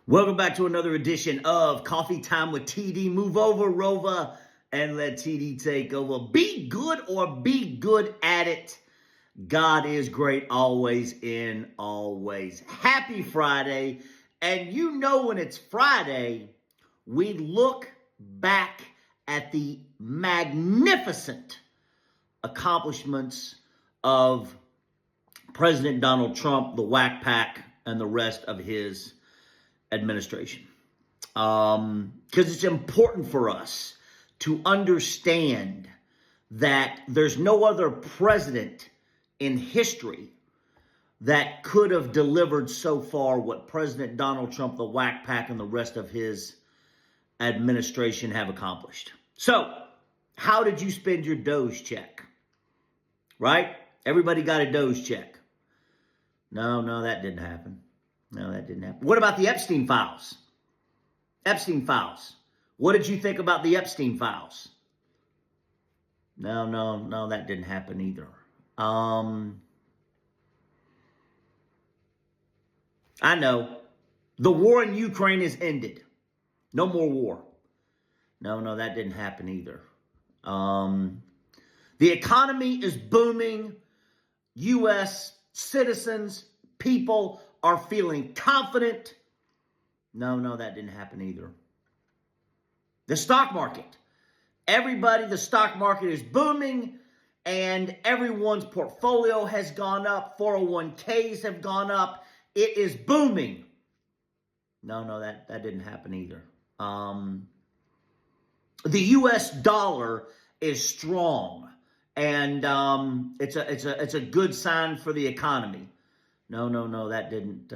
Welcome back to another edition of Coffee Time with TD. Move over, Rova, and let TD take over. Be good or be good at it. God is great always in always. Happy Friday. And you know when it's Friday, we look back at the magnificent accomplishments of President Donald Trump, the Whack Pack, and the rest of his administration. Because it's important for us to understand that there's no other president in history that could have delivered so far what President Donald Trump, the Whack Pack, and the rest of his administration have accomplished. So, how did you spend your Doge check? Right? Everybody got a Doge check. No, that didn't happen. No, that didn't happen. What about the Epstein files? Epstein files. What did you think about the Epstein files? No, that didn't happen either. I know. The war in Ukraine is ended. No more war. No, that didn't happen either. The economy is booming. U.S. citizens, people are feeling confident. No, that didn't happen either. The stock market. The stock market is booming and everyone's portfolio has gone up. 401ks have gone up. It is booming. No, that didn't happen either. The U.S. dollar is strong and it's a good sign for the economy. No, that didn't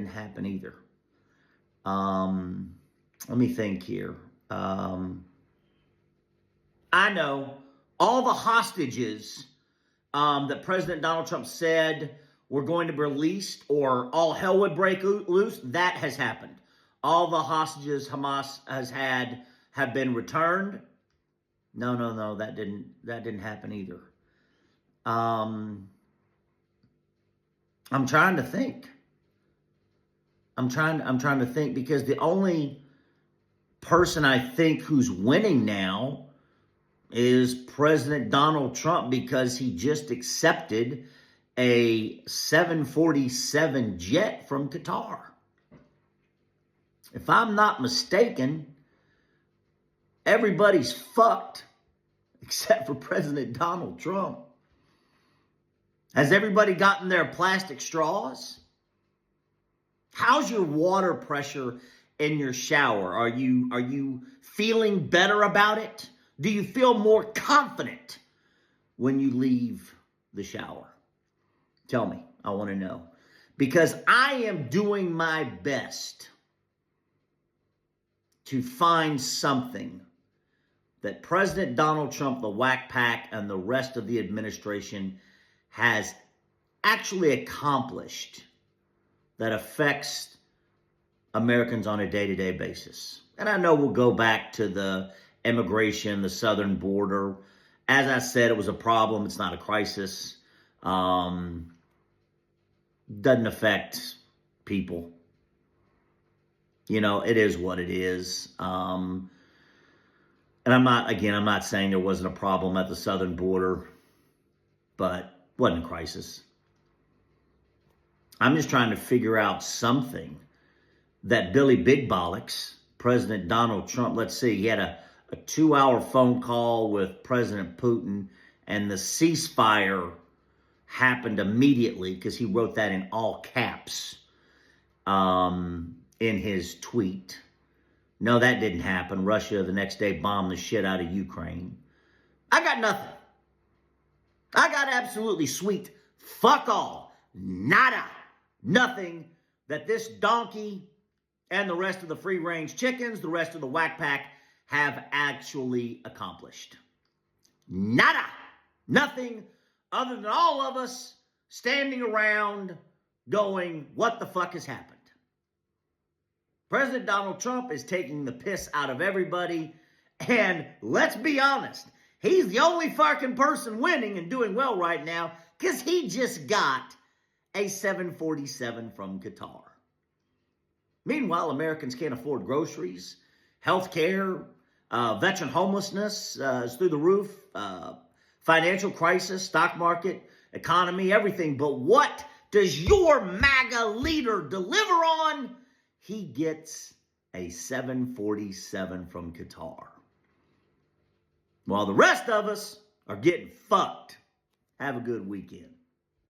happen either. Let me think here. I know all the hostages that President Donald Trump said were going to be released or all hell would break loose, that has happened. All the hostages Hamas has had have been returned. No, that didn't happen either. I'm trying to think. I'm trying to think because the only person I think who's winning now is President Donald Trump because he just accepted a 747 jet from Qatar. If I'm not mistaken, everybody's fucked except for President Donald Trump. Has everybody gotten their plastic straws? How's your water pressure in your shower? Are you feeling better about it? Do you feel more confident when you leave the shower? Tell me. I want to know. Because I am doing my best to find something that President Donald Trump, the Whack Pack, and the rest of the administration has actually accomplished that affects Americans on a day-to-day basis. And I know we'll go back to the immigration, the southern border. As I said, it was a problem. It's not a crisis. Doesn't affect people. You know, it is what it is. And I'm not saying there wasn't a problem at the southern border, but wasn't a crisis. I'm just trying to figure out something that Billy Big Bollocks, President Donald Trump, let's see, he had a 2-hour phone call with President Putin, and the ceasefire happened immediately because he wrote that in all caps in his tweet. No, that didn't happen. Russia the next day bombed the shit out of Ukraine. I got nothing. I got absolutely sweet fuck all. Nada. Nothing that this donkey and the rest of the free-range chickens, the rest of the Whack Pack have actually accomplished. Nada. Nothing other than all of us standing around going, what the fuck has happened? President Donald Trump is taking the piss out of everybody. And let's be honest, he's the only fucking person winning and doing well right now because he just got a 747 from Qatar. Meanwhile, Americans can't afford groceries, health care, veteran homelessness is through the roof, financial crisis, stock market, economy, everything. But what does your MAGA leader deliver on? He gets a 747 from Qatar, while the rest of us are getting fucked. Have a good weekend.